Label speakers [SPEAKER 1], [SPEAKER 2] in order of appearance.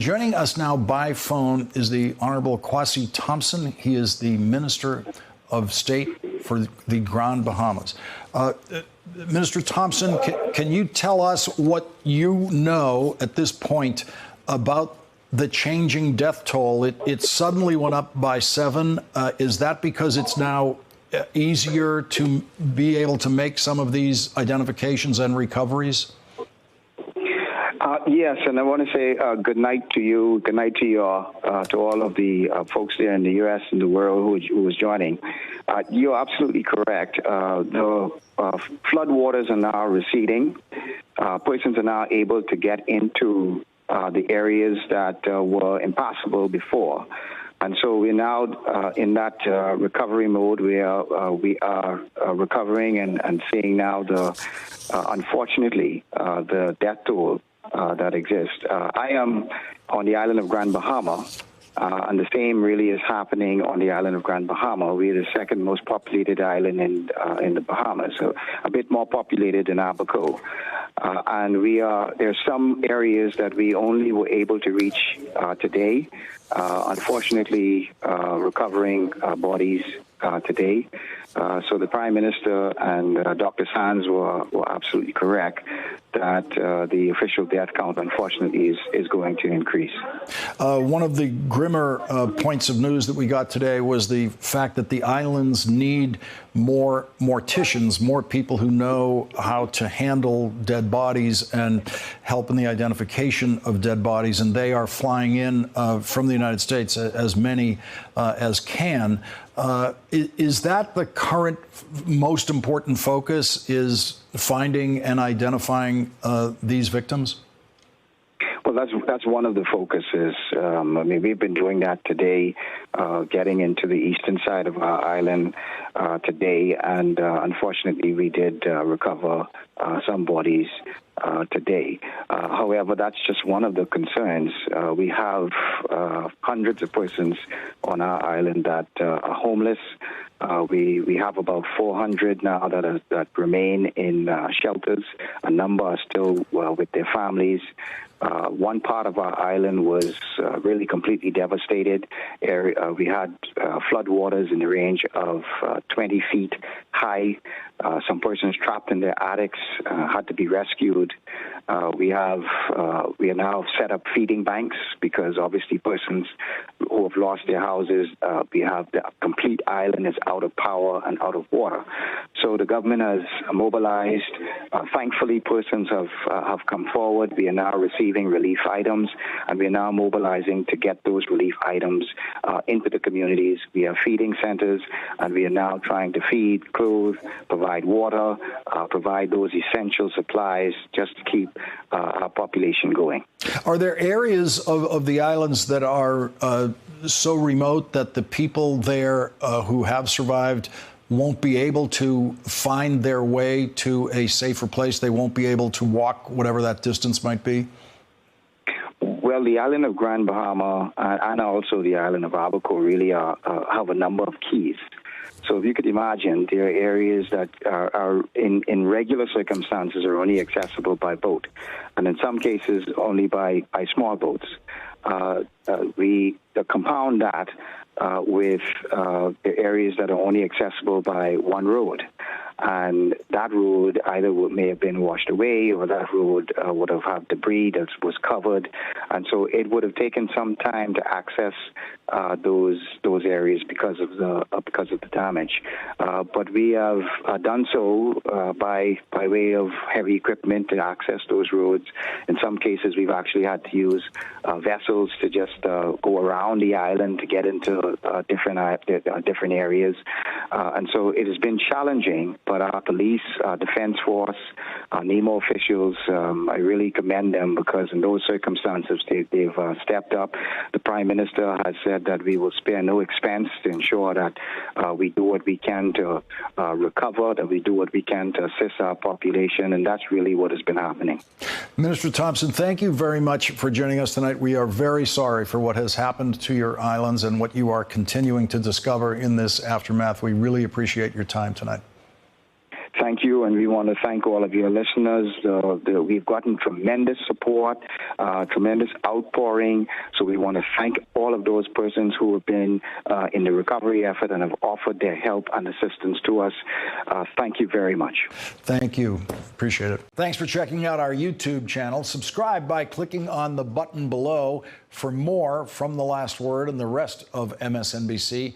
[SPEAKER 1] Joining us now by phone is the Honorable Kwasi Thompson. He is the Minister of State for the Grand Bahamas. Minister Thompson, can you tell us what you know at this point about the changing death toll? It suddenly went up by 7. Is that because it's now easier to be able to make some of these identifications and recoveries?
[SPEAKER 2] Yes, and I want to say good night to you, good night to your, to all of the folks there in the U.S. and the world who was joining. You're absolutely correct. The flood waters are now receding. Persons are now able to get into the areas that were impassable before. And so we're now in that recovery mode where we are recovering and seeing now unfortunately, the death toll that exists. I am on the island of Grand Bahama, and the same really is happening on the island of Grand Bahama. We're the second most populated island in the Bahamas, so a bit more populated than Abaco. And there's some areas that we only were able to reach today. Unfortunately, recovering bodies today. So the Prime Minister and Dr. Sands were absolutely correct that the official death count, unfortunately, is going to increase.
[SPEAKER 1] One of the grimmer points of news that we got today was the fact that the islands need more morticians, more people who know how to handle dead bodies and help in the identification of dead bodies, and they are flying in from the United States, as many as can. Is that the current most important focus, is finding and identifying these victims?
[SPEAKER 2] Well, that's one of the focuses. I mean, we've been doing that today, getting into the eastern side of our island today, and unfortunately, we did recover some bodies today. However, that's just one of the concerns. We have hundreds of persons on our island that are homeless. We have about 400 now that remain in shelters. A number are still with their families. One part of our island was really completely devastated. We had flood waters in the range of 20 feet high. Some persons trapped in their attics had to be rescued. We are now set up feeding banks because obviously persons who have lost their houses, we have the complete island is out of power and out of water. So the government has mobilized. Thankfully, persons have come forward. We are now receiving relief items, and we are now mobilizing to get those relief items into the communities. We have feeding centers, and we are now trying to feed, clothe, provide water, provide those essential supplies just to keep our population going.
[SPEAKER 1] Are there areas of the islands that are so remote that the people there who have survived won't be able to find their way to a safer place? They won't be able to walk whatever that distance might be?
[SPEAKER 2] Well, the island of Grand Bahama and also the island of Abaco really have a number of keys. So if you could imagine, there are areas that are in regular circumstances are only accessible by boat, and in some cases only by small boats. We compound that with the areas that are only accessible by one road. And that road either may have been washed away, or that road would have had debris that was covered, and so it would have taken some time to access those areas because of the damage. But we have done so by way of heavy equipment to access those roads. In some cases, we've actually had to use vessels to just go around the island to get into different areas, and so it has been challenging. But our police, our defense force, our NEMO officials, I really commend them because in those circumstances, they've stepped up. The Prime Minister has said that we will spare no expense to ensure that we do what we can to recover, that we do what we can to assist our population, and that's really what has been happening.
[SPEAKER 1] Minister Thompson, thank you very much for joining us tonight. We are very sorry for what has happened to your islands and what you are continuing to discover in this aftermath. We really appreciate your time tonight.
[SPEAKER 2] Thank you, and we want to thank all of your listeners. We've gotten tremendous support, tremendous outpouring, so we want to thank all of those persons who have been in the recovery effort and have offered their help and assistance to us. Thank you very much.
[SPEAKER 1] Thank you. Appreciate it. Thanks for checking out our YouTube channel. Subscribe by clicking on the button below for more from The Last Word and the rest of MSNBC.